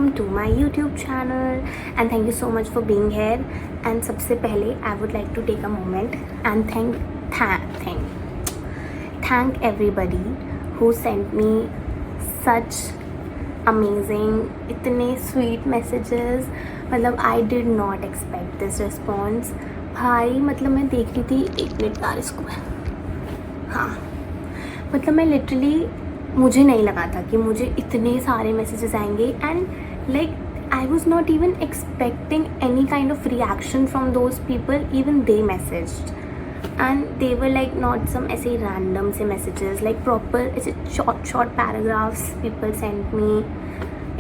welcome to my YouTube channel and thank you so much for being here. And सबसे पहले I would like to take a moment and thank everybody who sent me such amazing, इतने sweet messages. मतलब I did not expect this response. भाई मतलब मैं देख रही थी, 1 मिनट यार इसको, हाँ मतलब मैं लिटरली, मुझे नहीं लगा था कि मुझे इतने सारे मैसेजेस आएंगे. And like I was not even expecting any kind of reaction from those people. Even they messaged and they were like not some ऐसे रैंडम से मैसेजेस, लाइक प्रॉपर ऐसे short paragraphs people sent me.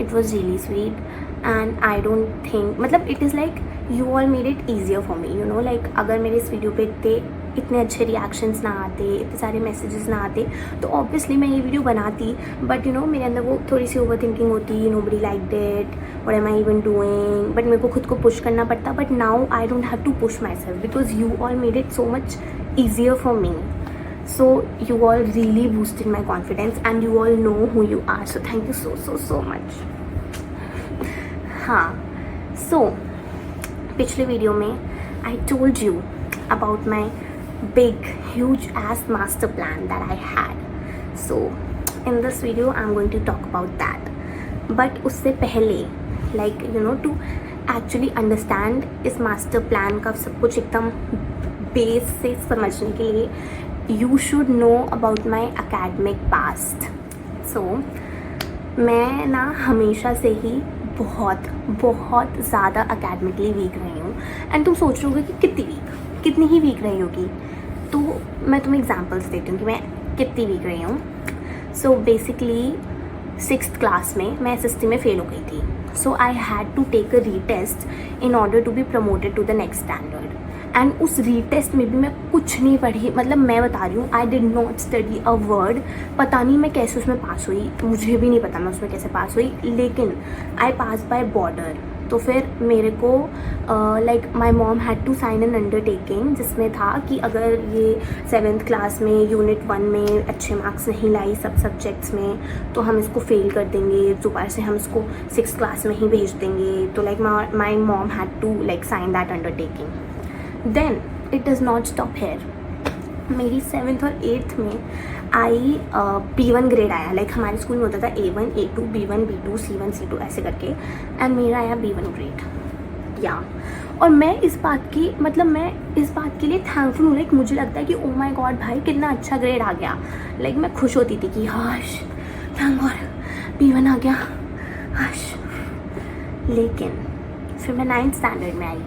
It was really sweet and I don't think, मतलब it is like you all made it easier for me, you know. Like अगर मेरे इस video पे इतने अच्छे reactions ना आते, इतने सारे मैसेजेस ना आते, तो ऑब्वियसली मैं ये वीडियो बनाती. बट यू नो मेरे अंदर वो थोड़ी सी ओवर थिंकिंग होती, nobody liked it, what am I even doing. But मेरे को खुद को पुश करना पड़ता. But now I don't have to push myself because you all made it so much easier for me. So you all really boosted my confidence and you all know who you are. So thank you so much. हाँ, so पिछले video में I told you about my big huge ass master plan that I had. So in this video I'm going to talk about that. But उससे पहले like you know to actually understand इस master plan का सब कुछ एकदम base से समझने के लिए you should know about my academic past. So मैं ना हमेशा से ही बहुत ज़्यादा academically वीक रही हूँ. एंड तुम सोच रहे होगे कि कितनी ही वीक रही होगी. तो मैं तुम्हें एग्जांपल्स देती हूँ कि मैं कितनी वीक रही हूँ. सो बेसिकली 6th क्लास में मैं SST में फ़ेल हो गई थी. So I had to take a retest in order to be promoted to the next standard. And उस रीटेस्ट में भी मैं कुछ नहीं पढ़ी. मतलब मैं बता रही हूँ, I did not study a word. पता नहीं मैं कैसे उसमें पास हुई, मुझे भी नहीं पता मैं उसमें कैसे पास हुई, लेकिन आई पास बाय बॉर्डर. तो फिर मेरे को like my mom had to sign an undertaking जिसमें था कि अगर ये 7th क्लास में यूनिट 1 में अच्छे मार्क्स नहीं लाई सब सब्जेक्ट्स में तो हम इसको फेल कर देंगे, दोबारा से हम इसको 6th क्लास में ही भेज देंगे. तो like my mom had to like sign that undertaking. Then it does not stop here. मेरी 7th और 8th में आई B1 ग्रेड आया. लाइक हमारे स्कूल में होता था A1, A2, B1, B2, C1, C2 ऐसे करके. एंड मेरा आया B1 ग्रेड या. और मैं इस बात के लिए थैंकफुल हूँ. लाइक मुझे लगता है कि ओ माय गॉड भाई कितना अच्छा ग्रेड आ गया. लाइक मैं खुश होती थी कि हाश थैंक गॉड B1 आ गया हाश. लेकिन फिर मैं 9th स्टैंडर्ड में आई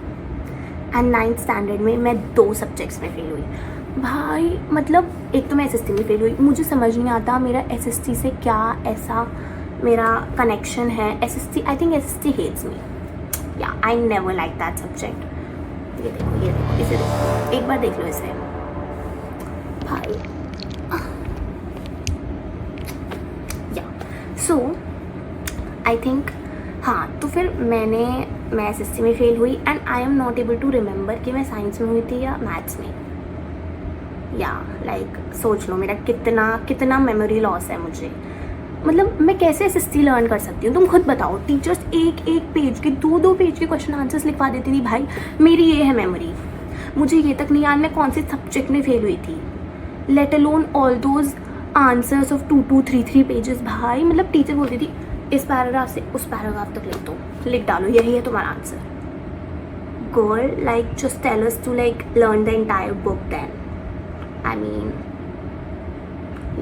एंड 9th स्टैंडर्ड में मैं 2 सब्जेक्ट्स में फेल हुई. भाई मतलब एक तो मैं SST में फेल हुई. मुझे समझ नहीं आता मेरा SST से क्या ऐसा मेरा कनेक्शन है. SST I think SST hates me. Yeah I never like that subject. ये देखो इसे देखो, एक बार देख लो इसे भाई. या सो आई थिंक हाँ. तो फिर मैं SST में फेल हुई and I am not able to remember कि मैं साइंस में हुई थी या मैथ्स में. या लाइक सोच लो मेरा कितना मेमोरी लॉस है मुझे. मतलब मैं कैसे SST लर्न कर सकती हूँ, तुम खुद बताओ. टीचर्स एक पेज के 2 पेज के क्वेश्चन आंसर्स लिखवा देती थी. भाई मेरी ये है मेमोरी, मुझे ये तक नहीं याद मैं कौन से सब्जेक्ट में फेल हुई थी. Let alone all those answers of 2 3 pages. भाई मतलब टीचर बोलती थी इस पैराग्राफ से उस पैराग्राफ तक लिख डालो, यही है तुम्हारा answer. Girl like just tell us to like learn the entire book then. I mean,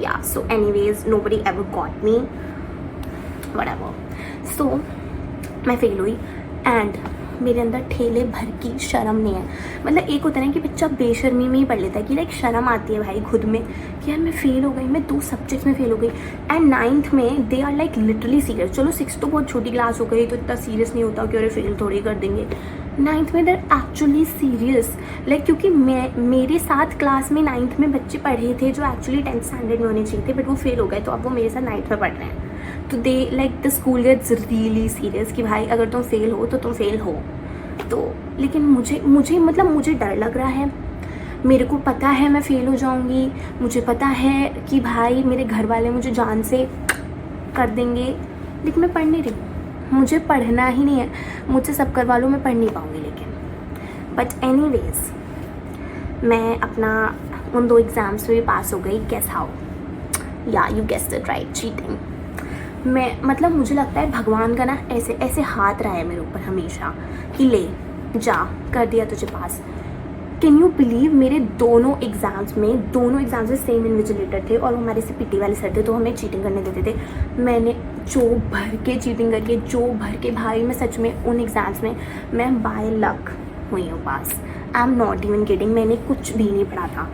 yeah, so anyways, nobody ever got me, whatever. So, मैं फेल हुई एंड मेरे अंदर ठेले भर की शर्म नहीं है. मतलब एक होता है ना कि बच्चा बेशर्मी में ही पढ़ लेता है कि लाइक शर्म आती है भाई खुद में कि यार मैं फ़ेल हो गई, मैं 2 सब्जेक्ट्स में फ़ेल हो गई. एंड 9th में they are like literally serious. चलो 6th तो बहुत छोटी क्लास हो गई तो इतना सीरियस नहीं होता कि अरे फेल थोड़ी कर देंगे. 9th में देर एक्चुअली सीरियस. लाइक क्योंकि मेरे साथ क्लास में 9th में बच्चे पढ़े थे जो एक्चुअली 10th स्टैंडर्ड में होने चाहिए थे बट वो फेल हो गए. तो अब वो मेरे साथ 9th में पढ़ रहे हैं. तो they like the school gets really serious कि भाई अगर तुम फेल हो तो तुम फेल हो. तो लेकिन मुझे डर लग रहा है. मेरे को पता है मैं फ़ेल हो जाऊंगी. मुझे पता है कि भाई मेरे घर वाले मुझे जान से कर देंगे. लेकिन मैं पढ़ नहीं रही. मुझे पढ़ना ही नहीं है, मुझसे सब करवा लो, मैं पढ़ नहीं पाऊँगी। लेकिन बट एनीवेज मैं अपना उन 2 एग्ज़ाम्स में भी पास हो गई। Guess how? Yeah you guessed it right, cheating. मैं मतलब मुझे लगता है भगवान का ना ऐसे ऐसे हाथ रहा है मेरे ऊपर हमेशा कि ले जा, कर दिया तुझे पास। कैन यू बिलीव मेरे दोनों एग्ज़ाम्स में सेम इन्विजिलेटर थे और वो हमारे से पीटी वाले सर थे, तो हमें चीटिंग करने देते थे। मैंने जो भर के चीटिंग करके, जो भर के भाई, मैं सच में उन एग्ज़ाम्स में मैं बाय लक हुई हूँ pass. I am not even kidding, मैंने कुछ भी नहीं पढ़ा था।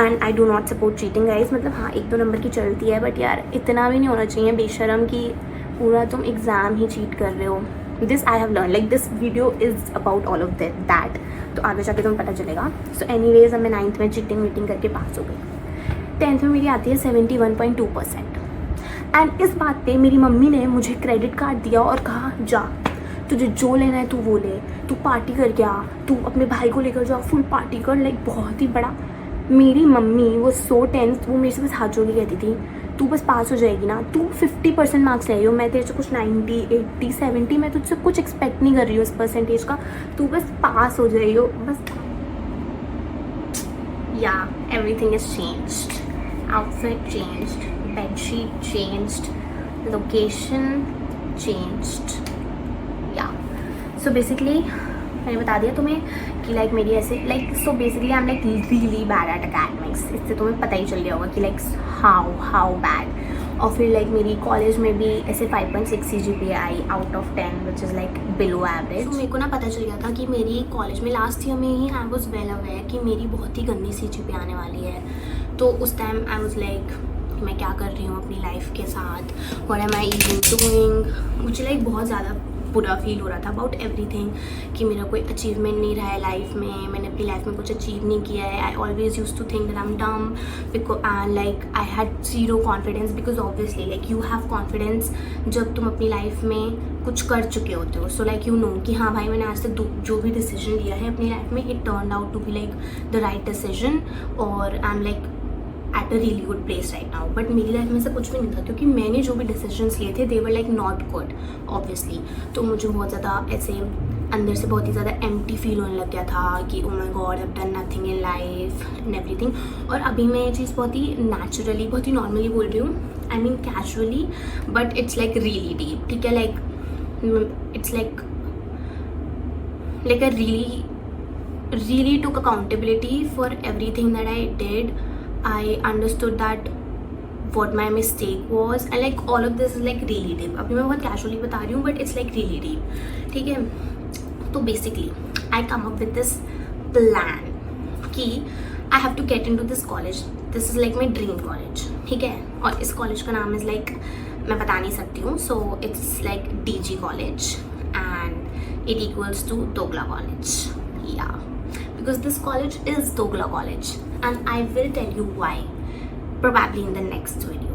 And I do not support cheating guys. मतलब हाँ, 1-2 नंबर की चलती है, बट यार इतना भी नहीं होना चाहिए बेशरम कि पूरा तुम एग्ज़ाम ही चीट कर रहे हो। This I have learn, like this video is about all of that, तो आगे जाके तुम्हें पता चलेगा। सो एनीवेज, अब मैं 9th में चीटिंग वीटिंग करके पास हो गई। 10th में मेरी आती है 71.2%। एंड इस बात पे मेरी मम्मी ने मुझे क्रेडिट कार्ड दिया और कहा जा, तुझे जो लेना है तू वो ले, तू पार्टी करके आ, तू अपने भाई को लेकर जा, फुल पार्टी कर। लाइक बहुत ही बड़ा। मेरी मम्मी वो सो टेंस, वो मेरे से बस हाथ जोड़ के कहती थी तू बस पास हो जाएगी ना, तू 50% मार्क्स ले रही हो, मैं तेरे से कुछ 90, 80, 70, मैं तुझसे कुछ एक्सपेक्ट नहीं कर रही हूँ इस परसेंटेज का, तू बस पास हो जाएगी हो बस। या everything is changed, outfit changed, bedsheet changed, location changed. या सो बेसिकली मैंने बता दिया तुम्हें कि लाइक मेरी ऐसे like so basically I am like really bad at academics. इससे तुम्हें पता ही चल गया होगा कि लाइक हाउ बैड। और फिर लाइक मेरी कॉलेज में भी ऐसे 5.6 CGPA I out of 10, which is like below average. तो मेरे को ना पता चल गया था कि मेरी कॉलेज में लास्ट ईयर में ही आई वॉज वेल अवेयर कि मेरी बहुत ही गंदी CGPA आने वाली है। तो उस टाइम आई वॉज लाइक मैं क्या कर रही हूँ अपनी लाइफ के साथ, what am I even doing. मुझे लाइक बहुत ज़्यादा बुरा फील हो रहा था अबाउट एवरीथिंग कि मेरा कोई अचीवमेंट नहीं रहा है लाइफ में, मैंने अपनी लाइफ में कुछ अचीव नहीं किया है। I always use to think that I am dumb because and like I had zero confidence, because obviously like you have confidence जब तुम अपनी लाइफ में कुछ कर चुके होते हो। सो लाइक यू नो कि हाँ भाई, मैंने आज तक जो भी डिसीजन लिया है अपनी लाइफ में, it turn out to be like the right decision और I am like at a really good place right now. But मेरी लाइफ में से कुछ भी नहीं था क्योंकि मैंने जो भी डिसीजंस लिए थे they were like not good obviously. तो मुझे बहुत ज़्यादा ऐसे अंदर से बहुत ही ज़्यादा एम्प्टी फील होने लग गया था कि oh my God, I have done nothing in life and everything. और अभी मैं ये चीज़ बहुत ही नेचुरली, बहुत ही नॉर्मली बोल रही हूँ, I mean casually, but it's like really deep. ठीक है, like it's like I really took accountability for everything that I did. I understood that what my mistake was and like all of this is like really deep. अभी मैं बहुत casually बता रही हूँ but it's like really deep. ठीक है, तो basically I come up with this plan कि I have to get into this college. This is like my dream college. ठीक है, और इस college का नाम is like मैं बता नहीं सकती हूँ. So it's like DG college and it equals to Douglas College. Yeah. Because this college is Douglas College and I will tell you why probably in the next video.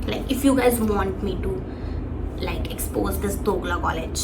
Like if you guys want me to like expose this Douglas College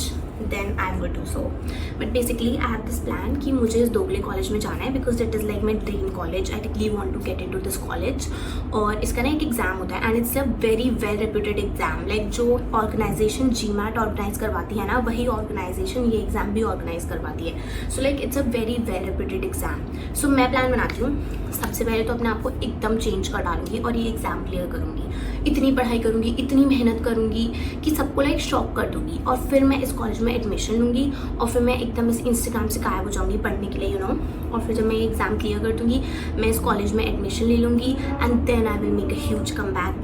then I will do so. But basically I have this plan कि मुझे इस Douglas College में जाना है because it is like my dream college. I really want to get into this college. और इसका ना एक एग्ज़ाम होता है and it's a very well reputed exam. Like जो ऑर्गेनाइजेशन GMAT ऑर्गेनाइज करवाती है ना, वही ऑर्गेनाइजेशन ये एग्ज़ाम भी ऑर्गेनाइज करवाती है. So like it's a very well reputed exam. So मैं प्लान बनाती हूँ, सबसे पहले तो अपने आप को एकदम चेंज कर डालूंगी और ये एग्ज़ाम क्लियर करूँगी. इतनी पढ़ाई करूँगी, इतनी मेहनत करूँगी कि सबको लाइक शॉक कर दूँगी. और फिर मैं इस कॉलेज में एडमिशन लूँगी और फिर मैं एकदम इस इंस्टाग्राम से गायब हो जाऊँगी पढ़ने के लिए, यू नो. और फिर जब मैं ये एग्ज़ाम क्लियर कर दूँगी, मैं इस कॉलेज में एडमिशन ले लूँगी and then I will make a huge comeback.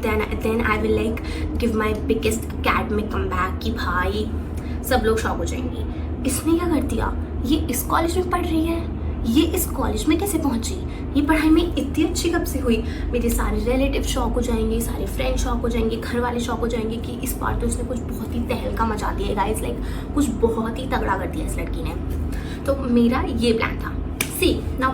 Then I will like give my biggest academic comeback कि भाई सब लोग शॉक हो जाएंगे, इसने क्या कर दिया, ये इस कॉलेज में पढ़ रही है, ये इस कॉलेज में कैसे पहुंची, ये पढ़ाई में इतनी अच्छी कब से हुई. मेरे सारे रिलेटिव शॉक हो जाएंगे, सारे फ्रेंड शॉक हो जाएंगे, घर वाले शॉक हो जाएंगे कि इस बार तो इसने कुछ बहुत ही तहलका मचा दिया है गाइस, लाइक कुछ बहुत ही तगड़ा कर दिया इस लड़की ने. तो मेरा ये प्लान था. See now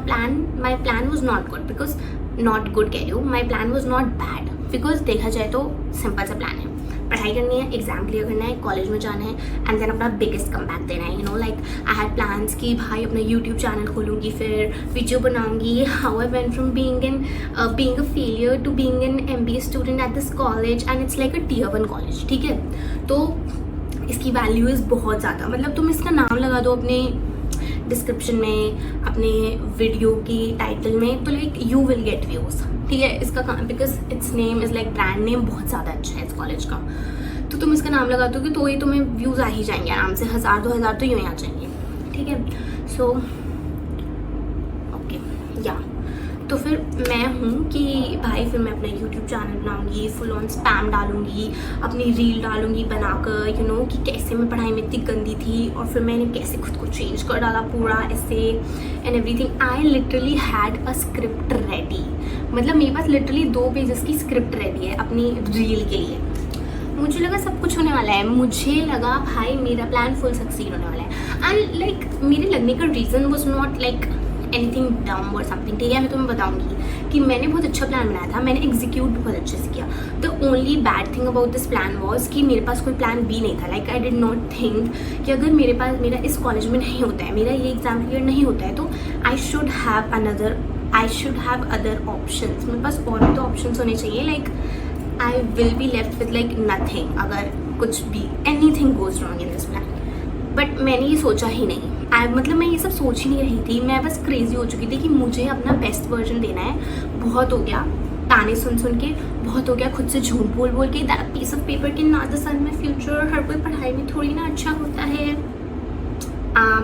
my plan was not good because not good कह रही हूँ, my plan was not bad because देखा जाए तो सिंपल सा प्लान है. पढ़ाई करनी है, एग्जाम क्लियर करना है, कॉलेज में जाना है एंड देन अपना बिगेस्ट कम बैक देना है. You know like I had plans कि भाई अपना यूट्यूब चैनल खोलूँगी, फिर वीडियो बनाऊँगी how I went from being a failure to being an MBA student at this college and it's like a Tier 1 college. ठीक है, तो इसकी वैल्यू इज़ बहुत ज़्यादा, मतलब तुम इसका नाम लगा दो अपने डिस्क्रिप्शन में, अपने वीडियो की टाइटल में, तो like you will get views, ठीक है। इसका काम, because it's name is like brand name बहुत ज़्यादा अच्छा है इस कॉलेज का, तो तुम इसका नाम लगा दोगे तो ही तुम्हें व्यूज़ आ ही जाएंगे आराम से, 1000-2000 तो यूँ ही आ जाएंगे, ठीक है। सो ओके या तो फिर मैं हूँ कि भाई फिर मैं अपना यूट्यूब चैनल बनाऊँगी, फुल ऑन स्पैम डालूँगी, अपनी रील डालूँगी बनाकर, यू नो, कि कैसे मैं पढ़ाई में इतनी गंदी थी और फिर मैंने कैसे खुद को चेंज कर डाला पूरा ऐसे and everything. I literally had a script ready, मतलब मेरे पास लिटरली 2 पेजेस की स्क्रिप्ट रेडी है अपनी रील के लिए। मुझे लगा सब कुछ होने वाला है, मुझे लगा भाई मेरा प्लान फुल सक्सीड होने वाला है। एंड लाइक मेरे लगने का reason was not like anything डम और समथिंग, ठीक है। मैं तुम्हें बताऊंगी कि मैंने बहुत अच्छा प्लान बनाया था, मैंने एग्जीक्यूट भी बहुत अच्छे से किया। The only bad thing about this plan was कि मेरे पास कोई प्लान बी नहीं था। Like I did not think कि अगर मेरा इस कॉलेज में नहीं होता है, मेरा ये एग्जाम क्लियर नहीं होता है, तो I should have other options. मेरे पास और भी तो ऑप्शंस होने चाहिए। Like I will be left with like nothing अगर कुछ भी anything goes wrong in this plan. But मैंने ये सोचा ही नहीं, मतलब मैं ये सब सोच ही नहीं रही थी, मैं बस क्रेजी हो चुकी थी कि मुझे अपना बेस्ट वर्जन देना है। बहुत हो गया ताने सुन सुन के, बहुत हो गया खुद से झूठ बोल बोल के, दैट पीस ऑफ पेपर के not the sun my future. हर कोई पढ़ाई में थोड़ी ना अच्छा होता है।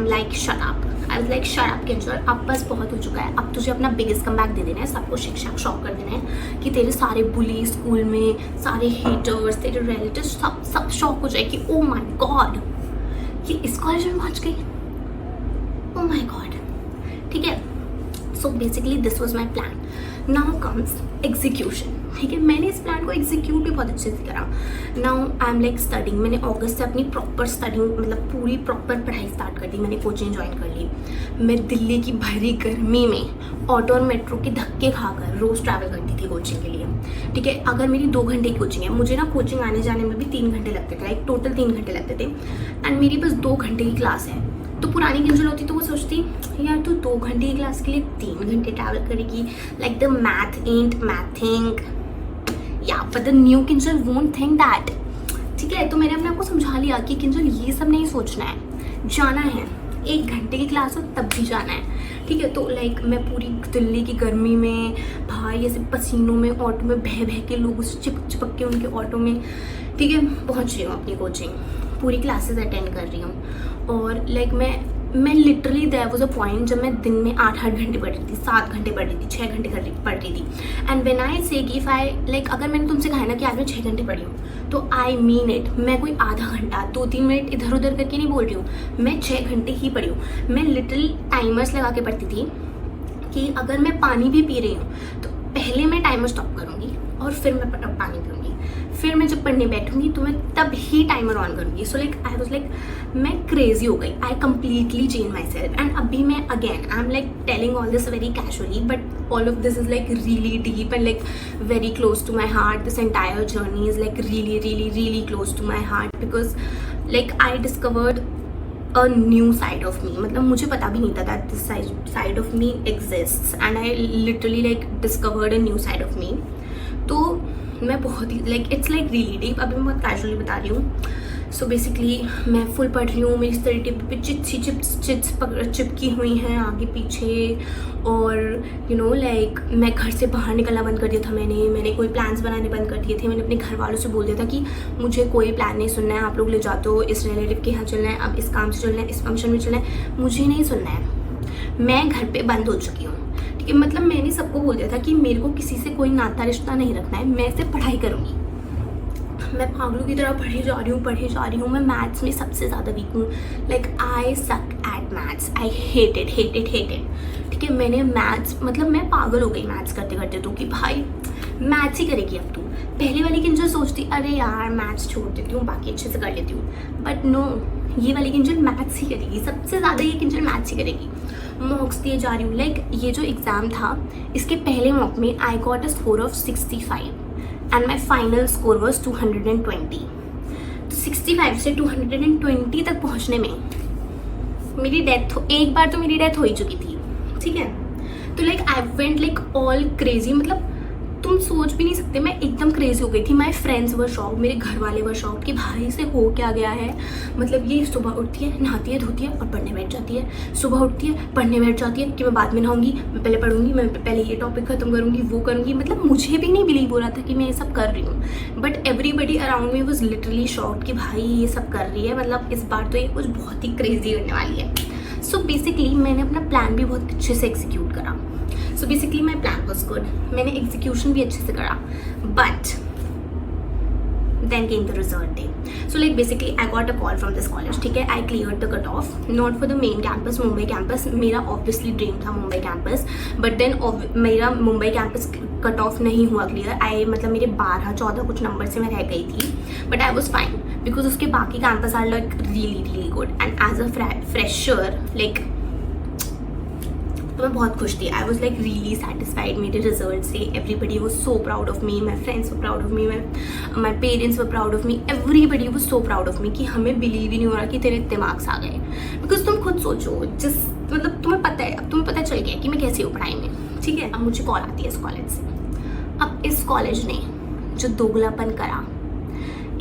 Like shut up, I was like shut up Kinjal, अब बस बहुत हो चुका है। अब तुझे अपना बिगेस्ट कमबैक दे देना है, सबको शिक्षा शॉक कर देना है कि तेरे सारे बुली स्कूल में, सारे हेटर्स, तेरे रिलेटिव्स सब शॉक हो जाए कि ओ माय गॉड ये इस कॉलेज में पहुंच गई, ओ माय गॉड, ठीक है। So basically this was my plan. Now comes execution, ठीक है। मैंने इस प्लान को एग्जीक्यूट भी बहुत अच्छे से करा। Now I am like studying, मैंने अगस्त से अपनी प्रॉपर स्टडिंग, मतलब पूरी प्रॉपर पढ़ाई स्टार्ट कर दी। मैंने कोचिंग ज्वाइन कर ली। मैं दिल्ली की भरी गर्मी में ऑटो और मेट्रो के धक्के खाकर रोज़ ट्रैवल करती थी कोचिंग के लिए, ठीक है। अगर मेरी 2 घंटे की कोचिंग है, मुझे ना कोचिंग आने जाने में भी 3 घंटे लगते थे, लाइक टोटल 3 घंटे लगते थे, एंड मेरी बस 2 घंटे की क्लास है। तो पुरानी किंजल होती तो वो सोचती यार तू 2 घंटे की क्लास के लिए 3 घंटे ट्रैवल करेगी, like the math ant mathing, या but the new Kinjal won't think that, ठीक है। तो मैंने अपने आप को समझा लिया कि किंजल ये सब नहीं सोचना है, जाना है। 1 घंटे की क्लास हो तब भी जाना है, ठीक है। तो लाइक मैं पूरी दिल्ली की गर्मी में भाई ऐसे पसीनों में ऑटो में बह बह के लोगों से चिपक के उनके ऑटो में, ठीक है, पहुंच रही हूँ अपनी कोचिंग, पूरी क्लासेस अटेंड कर रही हूँ। और लाइक मैं literally there was a point जब मैं दिन में 8-8 घंटे पढ़ रही थी, 7 घंटे पढ़ रही थी, 6 घंटे पढ़ रही थी। एंड व्हेन आई से कि इफ आई लाइक अगर मैंने तुमसे कहा ना कि आज मैं 6 घंटे पढ़ी हूँ, तो आई मीन इट। मैं कोई आधा घंटा 2-3 मिनट इधर उधर करके नहीं बोल रही हूँ, मैं 6 घंटे ही पढ़ी हूँ। मैं लिटरली टाइमर्स लगा के पढ़ती थी कि अगर मैं पानी भी पी रही हूँ तो पहले मैं टाइमर स्टॉप करूँगी और फिर मैं पानी पीऊँगी, फिर मैं जब पढ़ने बैठूंगी तो मैं तब ही टाइमर ऑन करूँगी। So like I was like मैं क्रेजी हो गई, I completely change myself. And अभी मैं again I am like telling all this very casually, but all of this is like really deep and like very close to my heart. This entire journey is like really really really close to my heart, because like I discovered a new side of me. मतलब मुझे पता भी नहीं था that this side of me exists, and I literally like discovered a new side of me. तो मैं बहुत ही like it's like really deep, अभी मैं बहुत कैजुअली बता रही हूँ। सो बेसिकली मैं फुल पढ़ रही हूँ, मेरी स्टडी टेबल पे चिट्स चिपकी हुई हैं आगे पीछे। और यू नो लाइक मैं घर से बाहर निकलना बंद कर दिया था, मैंने कोई प्लान्स बनाने बंद कर दिए थे। मैंने अपने घर वालों से बोल दिया था कि मुझे कोई प्लान नहीं सुनना है, आप लोग ले जाते हो, इस रिलेटिव के यहाँ चलना है, अब इस काम से चलना है, इस फंक्शन में चलना है, मुझे नहीं सुनना है। मैं घर पर बंद हो चुकी हूँ, ठीक है। मतलब मैंने सबको बोल दिया था कि मेरे को किसी से कोई नाता रिश्ता नहीं रखना है, मैं सिर्फ पढ़ाई करूँगी। मैं पागलों की तरह पढ़े जा रही हूँ। मैं मैथ्स में सबसे ज़्यादा वीक हूँ, like I suck at maths, I hate it, ठीक है। मैंने मैथ्स मतलब मैं पागल हो गई मैथ्स करते करते, तो कि भाई मैथ्स ही करेगी अब तू। पहले वाली किंजल सोचती अरे यार मैथ्स छोड़ देती हूँ, बाकी अच्छे से कर लेती हूँ, बट नो, ये वाली किंजल मैथ्स ही करेगी, सबसे ज़्यादा ये किंजल मैथ्स ही करेगी। मॉक्स दिए जा रही हूँ, लाइक ये जो एग्ज़ाम था इसके पहले मॉक में आई got a score of 65 and my final score was 220। तो 65 से 220 तक पहुँचने में मेरी एक बार तो मेरी डेथ हो ही चुकी थी, ठीक है। तो like I went like all crazy, मतलब तुम सोच भी नहीं सकते, मैं एकदम क्रेजी हो गई थी। माई फ्रेंड्स वर शॉक, मेरे घर वाले वर शॉक कि भाई से हो क्या गया है। मतलब ये सुबह उठती है, नहाती है, धोती है और पढ़ने बैठ जाती है, सुबह उठती है, पढ़ने बैठ जाती है कि मैं बाद में नहाऊंगी, मैं पहले पढ़ूंगी, मैं पहले ये टॉपिक खत्म करूंगी, वो करूंगी। मतलब मुझे भी नहीं बिलीव हो रहा था कि मैं ये सब कर रही हूँ, but everybody around me was literally shocked कि भाई ये सब कर रही है, मतलब इस बार तो ये कुछ बहुत ही क्रेजी करने वाली है। सो बेसिकली मैंने अपना प्लान भी बहुत अच्छे से एग्जीक्यूट करा। So basically my plan was good, मैंने एग्जीक्यूशन भी अच्छे से करा, but then came the result day. So like basically I got a call from this college, ठीक है, I cleared the cutoff, not for the main campus, Mumbai campus. मेरा obviously dream था Mumbai campus, but then मेरा Mumbai campus cut off नहीं हुआ clear. मतलब मेरे 12-14 कुछ नंबर से मैं रह गई थी, but I was fine because उसके बाकी campus are like really good. And as a fresher like तो मैं बहुत खुश थी। I was like really satisfied मेरे रिजल्ट से। Everybody was so proud of me, my friends were proud of me, my parents were proud of me, everybody was so proud of me कि हमें believe ही नहीं हो रहा कि तेरे इतने मार्क्स आ गए। बिकॉज तुम खुद सोचो, जिस मतलब तुम्हें पता है, अब तुम्हें पता चल गया कि मैं कैसी हूँ पढ़ाई में, ठीक है। अब मुझे कॉल आती है इस कॉलेज से। अब इस कॉलेज ने जो दोगलापन करा,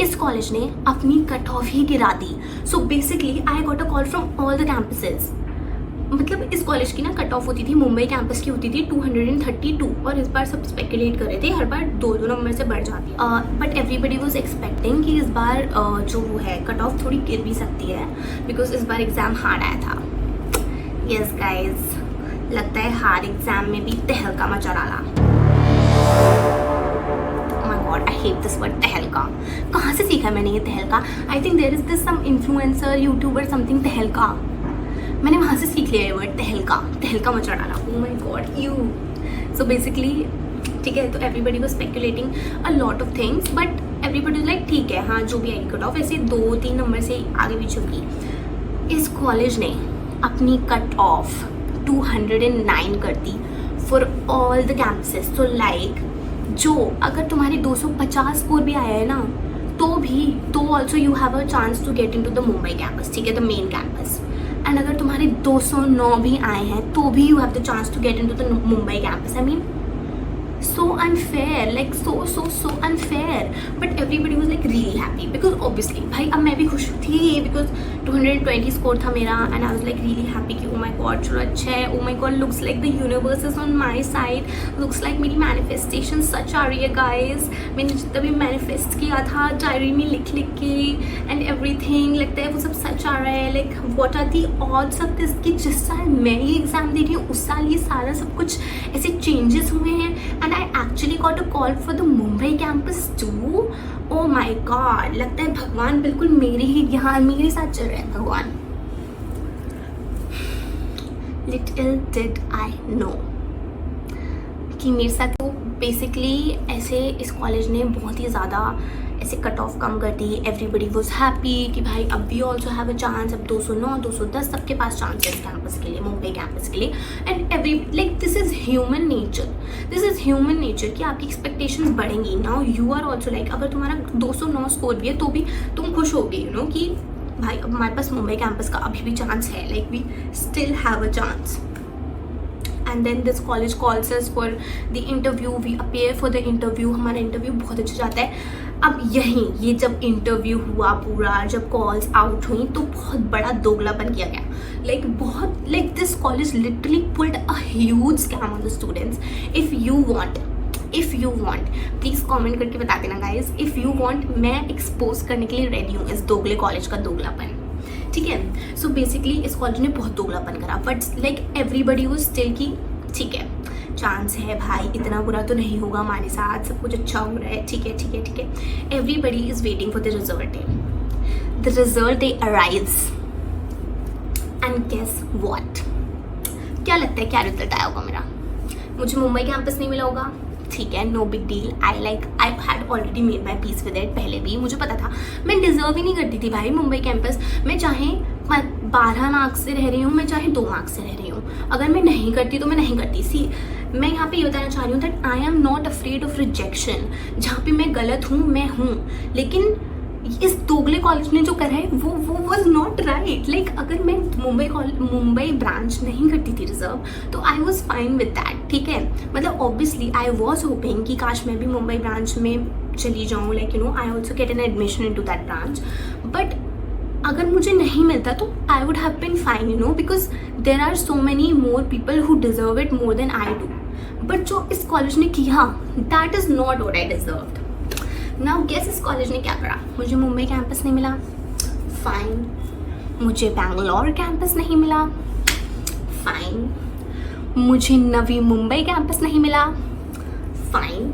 इस कॉलेज ने अपनी कट ऑफ ही गिरा दी। So basically I got a call from all the campuses. मतलब इस कॉलेज की ना कट ऑफ होती थी, मुंबई कैंपस की होती थी 232, और इस बार सब स्पेकुलेट कर रहे थे हर बार 2-2 नंबर से बढ़ जाती है। बट एवरीबडी वाज एक्सपेक्टिंग कि इस बार जो वो है कट ऑफ थोड़ी गिर भी सकती है, बिकॉज इस बार एग्जाम हार्ड आया था। यस गाइज, लगता है हार्ड एग्जाम में भी तहलका मचा डाला। आई हेट दिस वर्ड तहलका। कहाँ से सीखा मैंने ये तहलका? I think there is this some influencer YouTuber something तहलका, मैंने वहाँ से सीख लिया है वर्ड तहलका। तहलका मचा डाला, oh my God you. So basically ठीक है, तो everybody was speculating a lot of things, but everybody like ठीक है, हाँ जो भी आएगी कट ऑफ ऐसे 2-3 नंबर से आगे भी चुकी। इस कॉलेज ने अपनी कट ऑफ 209 कर दी for all the campuses. So like जो अगर तुम्हारे 250 स्कोर भी आया है ना, तो also you have a chance to get in to the Mumbai campus, ठीक है, द मेन कैंपस। एंड अगर तुम्हारे 209 भी आए हैं तो भी you have the chance to get in to the Mumbai campus. I mean so unfair, like so unfair, but everybody was like really happy because obviously भाई अब मैं भी खुश थी because 220 स्कोर था मेरा, and I was like really happy कि oh my god चलो अच्छा है, oh my god looks like the universe is on my side, looks like मेरी manifestation सच आ रही है guys। मैंने जितना भी manifest किया था डायरी में लिख के and everything, लगता है वो सब सच आ रहा है। like what are the odds of this कि जिस साल मैं ये एग्जाम दे रही हूँ उस साल ये सारा सब कुछ ऐसे चेंजेस हुए हैं, and I actually got a call for the Mumbai campus too। oh my god, लगता है भगवान बिल्कुल मेरे साथ चल रहे हैं भगवान। Little did I know कि मेरे साथ तो बेसिकली ऐसे इस कॉलेज ने बहुत ही ज़्यादा ऐसे कट ऑफ कम कर दी। एवरीबडी वॉज हैप्पी कि भाई अब भी ऑल्सो हैव अ चांस, अब 209 210 सबके पास चांस है इस कैंपस के लिए, मुंबई कैंपस के लिए। And every like this is human nature कि आपकी एक्सपेक्टेशंस बढ़ेंगी। Now you are also like अगर तुम्हारा 209 स्कोर भी है तो भी तुम खुश होगे यू नो कि भाई अब हमारे पास मुंबई कैंपस का अभी भी चांस है, like we still have a chance. And then this college calls us for the interview, we appear for the interview, हमारा इंटरव्यू बहुत अच्छा जाता है। अब ये जब इंटरव्यू हुआ पूरा, जब कॉल्स आउट हुई तो बहुत बड़ा दोगलापन किया गया। Like this college literally pulled a huge scam on the students. If you want please comment करके बता देना गाइज। इफ़ यू वांट मैं एक्सपोज करने के लिए रेडी हूँ इस दोगले कॉलेज का दोगलापन, ठीक है। सो बेसिकली इस कॉलेज ने बहुत दोगलापन करा, but like everybody was still की ठीक है चांस है भाई, इतना बुरा तो नहीं होगा हमारे साथ, सब कुछ अच्छा हो रहा है, ठीक है। Everybody is waiting for the result day. The result day arrives and guess what, क्या लगता है क्या रिजल्ट आया होगा मेरा? मुझे मुंबई कैंपस नहीं मिला होगा, ठीक है, no big deal. I had already made my peace with it. पहले भी मुझे पता था मैं डिजर्व ही नहीं करती थी भाई मुंबई कैंपस। मैं चाहे 12 मार्क्स से रह रही हूँ, मैं चाहे 2 मार्क्स से रह रही हूँ, अगर मैं नहीं करती तो मैं नहीं करती। सी मैं यहाँ पे ये बताना चाह रही हूँ that I am not afraid of rejection. जहाँ पे मैं गलत हूँ मैं हूँ, लेकिन इस दोगले कॉलेज ने जो करा है वो वाज नॉट राइट। लाइक अगर मैं मुंबई ब्रांच नहीं करती थी रिजर्व तो आई वॉज फाइन विद दैट, ठीक है। मतलब ऑब्वियसली आई वॉज होपिंग कि काश मैं भी मुंबई ब्रांच में चली जाऊँ, like you know I also get an admission in to that branch. But अगर मुझे नहीं मिलता तो I would have been fine, you know, because there are so many more people who deserve it more than I do. But जो इस college ने किया that is not what I deserved. Now guess इस college ने क्या करा। मुझे Mumbai campus नहीं मिला, फाइन। मुझे बैंगलोर कैंपस नहीं मिला, फाइन। मुझे नवी मुंबई कैंपस नहीं मिला, फाइन।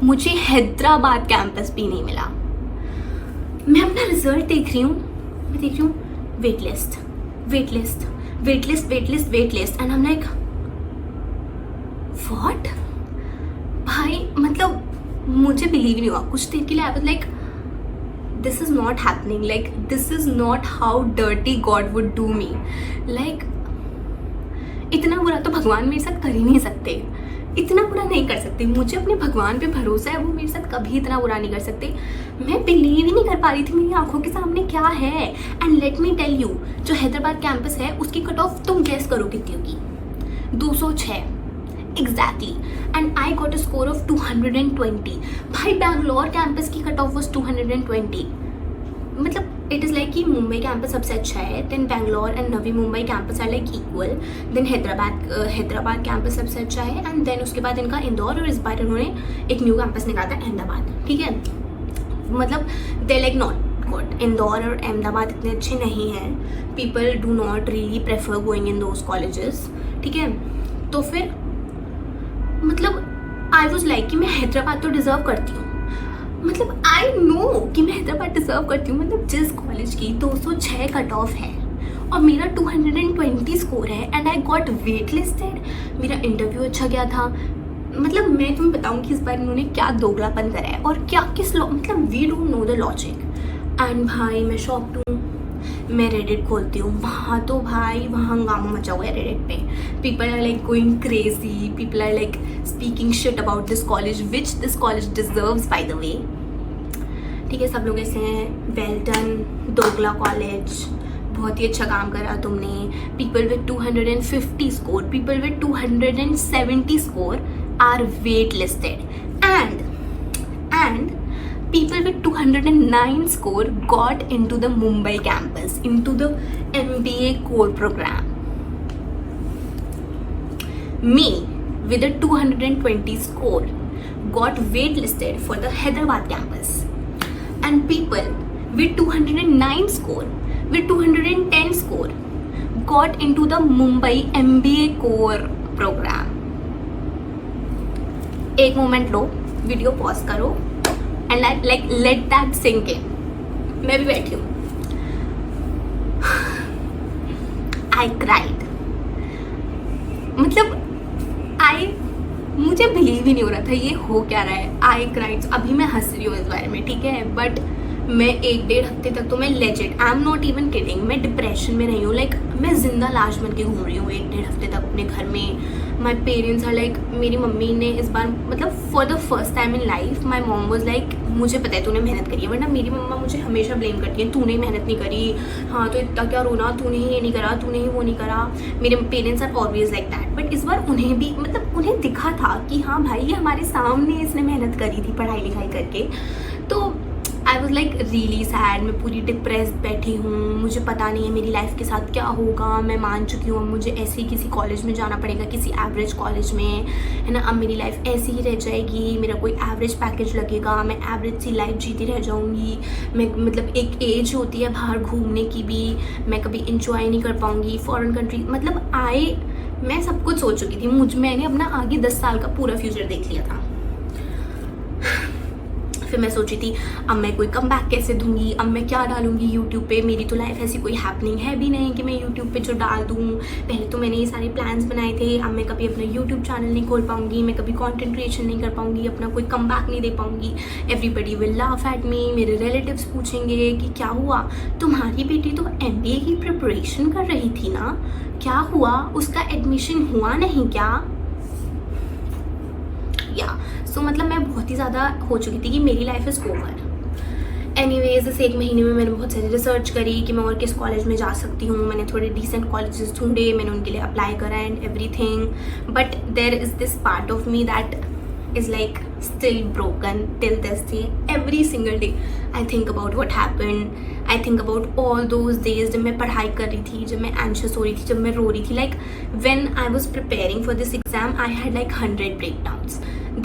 मुझे हैदराबाद कैंपस भी नहीं मिला। मैं अपना रिजल्ट देख रही हूँ, मैं देख रही हूँ wait list wait list wait list wait list wait list and I am like what. भाई मतलब मुझे बिलीव नहीं हुआ। कुछ देर के लिए आई was like this is not happening, like this is not how dirty God would do me. Like इतना बुरा तो भगवान मेरे साथ कर ही नहीं सकते, इतना बुरा नहीं कर सकते। मुझे अपने भगवान पे भरोसा है, वो मेरे साथ कभी इतना बुरा नहीं कर सकते। मैं बिलीव ही नहीं कर पा रही थी मेरी आंखों के सामने क्या है। And let me tell you, जो हैदराबाद कैंपस है उसकी कट ऑफ तुम गेस करो कितनी होगी, 206 exactly. And I got a score of 220। भाई बैंगलोर कैंपस की कट ऑफ वॉज 220। मतलब इट इज़ लाइक कि मुंबई कैंपस सबसे अच्छा है, then Bangalore and Navi Mumbai campus are like equal, then Hyderabad campus सबसे अच्छा है, एंड देन उसके बाद इनका इंदौर, और इस बार इन्होंने एक न्यू कैंपस निकाला था अहमदाबाद, ठीक है। मतलब they like not good. Indore और अहमदाबाद इतने अच्छे नहीं हैं, people do not really prefer going in those colleges, ठीक है। तो फिर मतलब आई वॉज लाइक कि मैं हैदराबाद तो डिजर्व करती हूँ, मतलब आई नो कि मैं हैदराबाद डिजर्व करती हूँ। मतलब जिस कॉलेज की 206 कट ऑफ है और मेरा 220 स्कोर है and I got wait listed. मेरा इंटरव्यू अच्छा गया था। मतलब मैं तुम्हें बताऊँ कि इस बार इन्होंने क्या दोगलापन करा है और क्या किस मतलब we don't know the logic. And भाई मैं शॉक्ड हूँ। मैं रेडिट खोलती हूँ, वहाँ तो भाई वहाँ हंगामा मचा हुआ है रेडिट पे। People are like going crazy, people are like speaking shit about this college which this college deserves by the way, ठीक है। सब लोग ऐसे हैं वेल डन दोगला कॉलेज, बहुत ही अच्छा काम करा तुमने। People with 250 score, people with 270 score are wait listed and people with 209 score got into the Mumbai campus, into the MBA core program. Me with a 220 score got waitlisted for the Hyderabad campus, and people with 209 score, with 210 score got into the Mumbai MBA core program. एक moment लो, video pause करो and like let that sink in. मैं भी बैठी हूँ, I cried. मतलब मुझे believe ही नहीं हो रहा था ये हो क्या रहा है। I cried. अभी मैं हंस रही हूँ इस बारे में, ठीक है, बट मैं 1-1.5 हफ्ते तक तो मैं legit, I am not even kidding, मैं डिप्रेशन में रही हूँ। लाइक मैं जिंदा लाश बन के घूम रही हूँ 1-1.5 हफ्ते तक अपने घर में। माई पेरेंट्स आर लाइक, मेरी मम्मी ने इस बार मतलब for the first time in life my mom was like मुझे पता है तूने मेहनत करी है, वरना मेरी मम्मा मुझे हमेशा ब्लेम करती है, तूने मेहनत नहीं करी, हाँ तो इतना क्या रोना, तूने ही ये नहीं करा, तूने ही वो नहीं करा। मेरे parents are always like that. But इस बार उन्हें भी मतलब उन्हें दिखा था कि हाँ भाई ये हमारे सामने इसने मेहनत करी थी पढ़ाई लिखाई करके। तो आई वॉज लाइक रियली सैड। मैं पूरी डिप्रेस्ड बैठी हूँ, मुझे पता नहीं है मेरी लाइफ के साथ क्या होगा। मैं मान चुकी हूँ अब मुझे ऐसे ही किसी कॉलेज में जाना पड़ेगा, किसी एवरेज कॉलेज में, है ना। अब मेरी लाइफ ऐसी ही रह जाएगी, मेरा कोई एवरेज पैकेज लगेगा, मैं एवरेज सी लाइफ जीती रह जाऊँगी। मैं मतलब एक एज होती है बाहर घूमने की भी, मैं कभी इंजॉय नहीं कर पाऊँगी फॉरेन कंट्री। मतलब मैं सब कुछ सोच चुकी थी। मैंने अपना आगे 10 साल का पूरा फ्यूचर देख लिया था। फिर मैं सोची थी अब मैं कोई कम बैक कैसे दूंगी, अब मैं क्या डालूंगी यूट्यूब पे। मेरी तो लाइफ ऐसी कोई हैपनिंग है भी नहीं कि मैं यूट्यूब पे जो डाल दूँ। पहले तो मैंने ये सारे प्लान्स बनाए थे, अब मैं कभी अपना यूट्यूब चैनल नहीं खोल पाऊंगी, मैं कभी कंटेंट क्रिएशन नहीं कर पाऊंगी, अपना कोई कम बैक नहीं दे पाऊंगी। Everybody will laugh at me. मेरे रिलेटिव्स पूछेंगे कि क्या हुआ, तुम्हारी बेटी तो MBA की प्रिपरेशन कर रही थी ना, क्या हुआ, उसका एडमिशन हुआ नहीं क्या। सो मतलब मैं बहुत ही ज़्यादा हो चुकी थी कि मेरी लाइफ इज़ ओवर। एनीवेज इस 1 महीने में मैंने बहुत सारी रिसर्च करी कि मैं और किस कॉलेज में जा सकती हूँ. मैंने थोड़े डिसेंट कॉलेजेस ढूंढे, मैंने उनके लिए अप्लाई करा and everything. But there is this part of me that is like still broken till this day. Every single day I think about what happened. I think about all those days जब मैं पढ़ाई कर रही थी, जब मैं anxious हो रही थी, जब मैं रो रही थी. Like when I was preparing for this exam, I had like 100 breakdowns.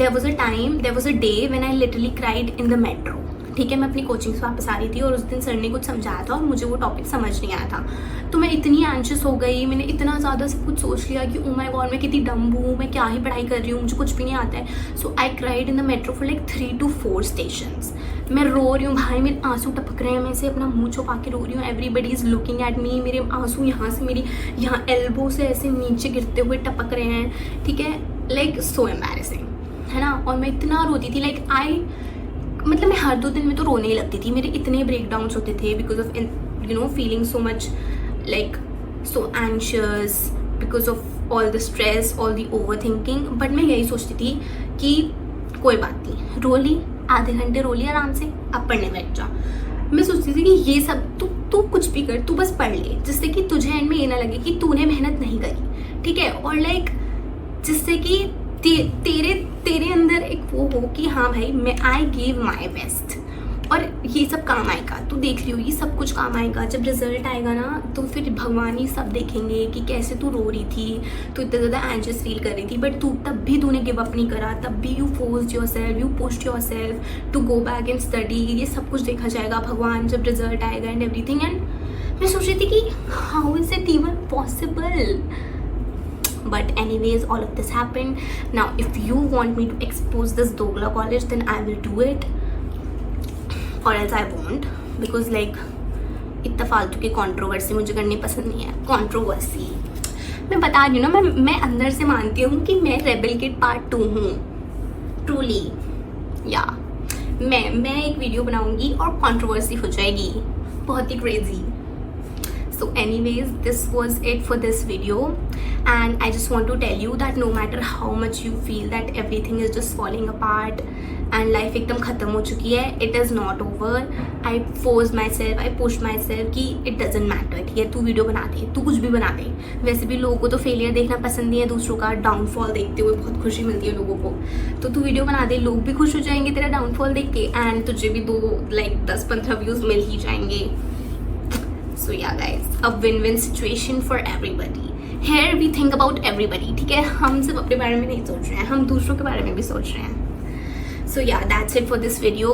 There was a day when I literally cried in the metro. ठीक है, मैं अपनी कोचिंग से वापस आ रही थी और उस दिन सर ने कुछ समझाया था और मुझे वो टॉपिक समझ नहीं आया था. तो मैं इतनी एंशियस हो गई, मैंने इतना ज़्यादा सब कुछ सोच लिया कि ओ माय गॉड मैं कितनी डम हूँ, मैं क्या ही पढ़ाई कर रही हूँ, मुझे कुछ भी नहीं आता है. So I cried in the metro for like 3 to 4 stations. मैं रो रही हूँ भाई, मेरे आंसू टपक रहे हैं, मैं से अपना मुँह छुपा के रो रही हूँ. Everybody is looking at me. मेरे आंसू यहाँ से मेरी यहाँ एल्बो से ऐसे नीचे गिरते हुए टपक रहे हैं. ठीक है, लाइक सो एम्बैरेसिंग है ना. और मैं इतना रोती थी, लाइक मतलब मैं हर 2 दिन में तो रोने ही लगती थी. मेरे इतने ब्रेकडाउन्स होते थे because of you know feeling so much like so anxious because of all the stress, all the over thinking. But मैं यही सोचती थी कि कोई बात नहीं, रो ली, आधे घंटे रो ली आराम से, अब पढ़ने बैठ जा. मैं सोचती थी कि ये सब तू कुछ भी कर, तू बस पढ़ ले, जिससे कि तुझे एंड में ये ना लगे कि तूने मेहनत नहीं करी. ठीक है, और लाइक जिससे कि तेरे अंदर एक वो हो कि हाँ भाई मैं आई गिव माई बेस्ट. और ये सब काम आएगा, तू देख रही हो, ये सब कुछ काम आएगा. जब रिजल्ट आएगा ना तो फिर भगवान ही सब देखेंगे कि कैसे तू रो रही थी, तू इतना ज़्यादा एंशियस फील कर रही थी, बट तब भी तूने गिव अप नहीं करा. तब भी you forced yourself, you pushed yourself to go back and study. ये सब कुछ देखा जाएगा भगवान जब रिजल्ट आएगा एंड एवरीथिंग. एंड मैं सोच रही थी कि how is it even possible. But anyways, all of this happened. Now if you want me to expose this Dogla college, then I will do it, or else I won't, because like इतना फालतू की controversy मुझे करनी पसंद नहीं है. Controversy मैं बता रही हूँ ना, मैं अंदर से मानती हूँ कि मैं रेबल किड पार्ट 2 हूँ ट्रूली. या मैं एक वीडियो बनाऊंगी और कंट्रोवर्सी हो जाएगी, बहुत ही crazy. So anyways, this was it for this video, and I just want to tell you that no matter how much you feel that everything is just falling apart and life एकदम ख़त्म हो चुकी है, it is not over. I forced myself, I pushed myself कि it doesn't matter. ठीक है, तू video बना दे, तू कुछ भी बना दे. वैसे भी लोगों को तो फेलियर देखना पसंद नहीं है, दूसरों का डाउनफॉल देखते हुए बहुत खुशी मिलती है लोगों को. तो तू वीडियो बना दे, लोग भी खुश हो जाएंगे तेरा डाउनफॉल देख के, एंड तुझे भी 10-15 व्यूज़ मिल ही जाएंगे. So yeah guys, a win-win situation for everybody. Here we think about everybody. ठीक है, हम सिर्फ अपने बारे में नहीं सोच रहे हैं, हम दूसरों के बारे में भी सोच रहे हैं. So yeah, that's it for this video,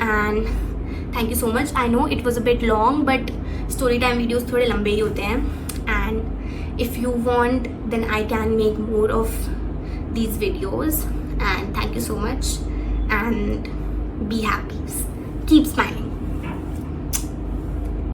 and thank you so much. I know it was a bit long, but story time videos थोड़े लंबे ही होते हैं, and if you want then I can make more of these videos. And thank you so much, and be happy, keep smiling.